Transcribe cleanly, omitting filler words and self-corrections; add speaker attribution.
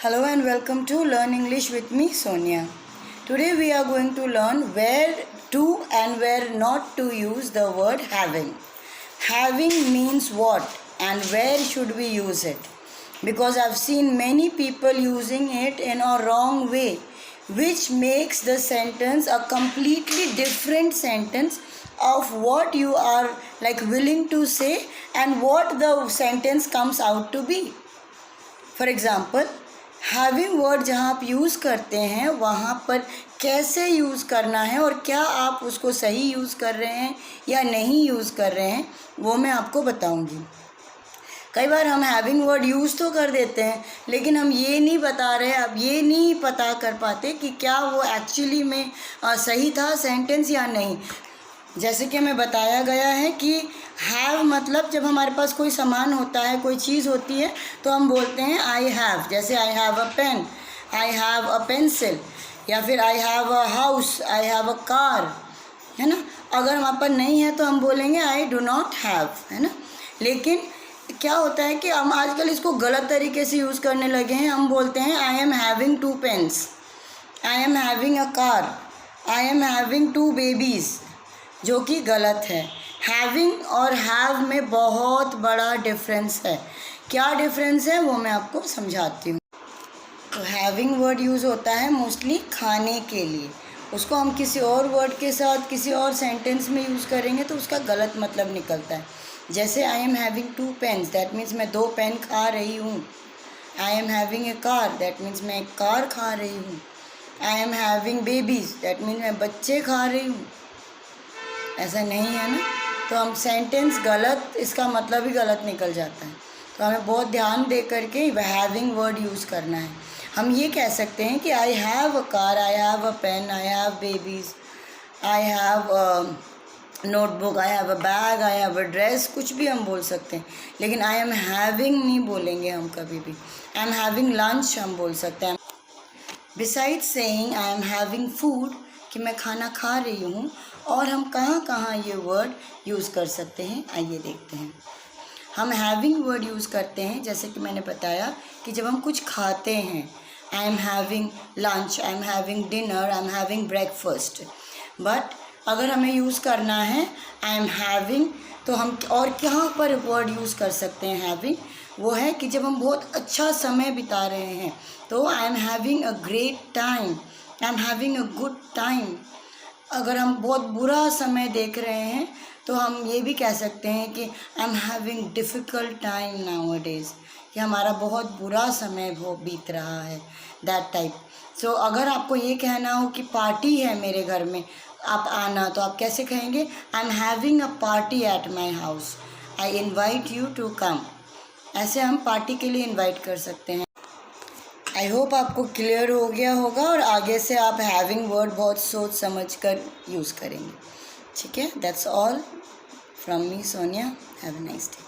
Speaker 1: Hello and welcome to Learn English with me, Sonia. Today we are going to learn where to and where not to use the word having. Having means what and where should we use it? Because I've seen many people using it in a wrong way, which makes the sentence a completely different sentence of what you are willing to say and what the sentence comes out to be. For example, having word जहाँ आप use करते हैं वहाँ पर कैसे use करना है और क्या आप उसको सही यूज़ कर रहे हैं या नहीं यूज़ कर रहे हैं वो मैं आपको बताऊंगी। कई बार हम हैविंग वर्ड यूज़ तो कर देते हैं लेकिन हम ये नहीं बता रहे, अब ये नहीं पता कर पाते कि क्या वो एक्चुअली में सही था सेंटेंस या नहीं। जैसे कि हमें बताया गया है कि हैव मतलब जब हमारे पास कोई सामान होता है, कोई चीज़ होती है तो हम बोलते हैं आई हैव। जैसे I have a pen, I have a pencil, या फिर I have a house, I have a car, है ना। अगर हमारे पास नहीं है तो हम बोलेंगे आई डू नॉट हैव, है ना। लेकिन क्या होता है कि हम आजकल इसको गलत तरीके से यूज़ करने लगे हैं। हम बोलते हैं I am having 2 pens, I am having a car, I am having 2 babies, जो कि गलत है। हैविंग और हैव में बहुत बड़ा डिफरेंस है। क्या डिफरेंस है वो मैं आपको समझाती हूँ। तो हैविंग वर्ड यूज़ होता है मोस्टली खाने के लिए। उसको हम किसी और वर्ड के साथ किसी और सेंटेंस में यूज़ करेंगे तो उसका गलत मतलब निकलता है। जैसे I am having 2 pens, that means मैं 2 पेन खा रही हूँ। I am having a car, that means मैं एक कार खा रही हूँ। I am having babies, that means मैं बच्चे खा रही हूँ। ऐसा नहीं है ना। तो हम सेंटेंस गलत, इसका मतलब ही गलत निकल जाता है। तो हमें बहुत ध्यान दे करके हैविंग वर्ड यूज़ करना है। हम ये कह सकते हैं कि I have a car, I have a pen, I have babies, I have a notebook, I have a bag, I have a dress, कुछ भी हम बोल सकते हैं। लेकिन आई एम हैविंग नहीं बोलेंगे हम कभी भी। आई एम हैविंग लंच हम बोल सकते हैं। Besides saying I am having food, कि मैं खाना खा रही हूँ, और हम कहाँ कहाँ ये वर्ड यूज़ कर सकते हैं आइए देखते हैं। हम हैविंग वर्ड यूज़ करते हैं जैसे कि मैंने बताया कि जब हम कुछ खाते हैं, I am having lunch, I am having dinner, I am having breakfast. But अगर हमें यूज़ करना है आई एम हैविंग, तो हम और कहाँ पर वर्ड यूज़ कर सकते हैं हैविंग, वो है कि जब हम बहुत अच्छा समय बिता रहे हैं तो आई am having a great time, I am having a good time. अगर हम बहुत बुरा समय देख रहे हैं तो हम ये भी कह सकते हैं कि आई am having difficult time now days, कि हमारा बहुत बुरा समय वो बीत रहा है, दैट टाइप। सो अगर आपको ये कहना हो कि पार्टी है मेरे घर में, आप आना, तो आप कैसे कहेंगे, I am having a party at my house, I invite you to come. ऐसे हम पार्टी के लिए इन्वाइट कर सकते हैं। आई होप आपको क्लियर हो गया होगा और आगे से आप हैविंग वर्ड बहुत सोच समझ कर यूज़ करेंगे। ठीक है, that's all from me Sonia. Have a nice day.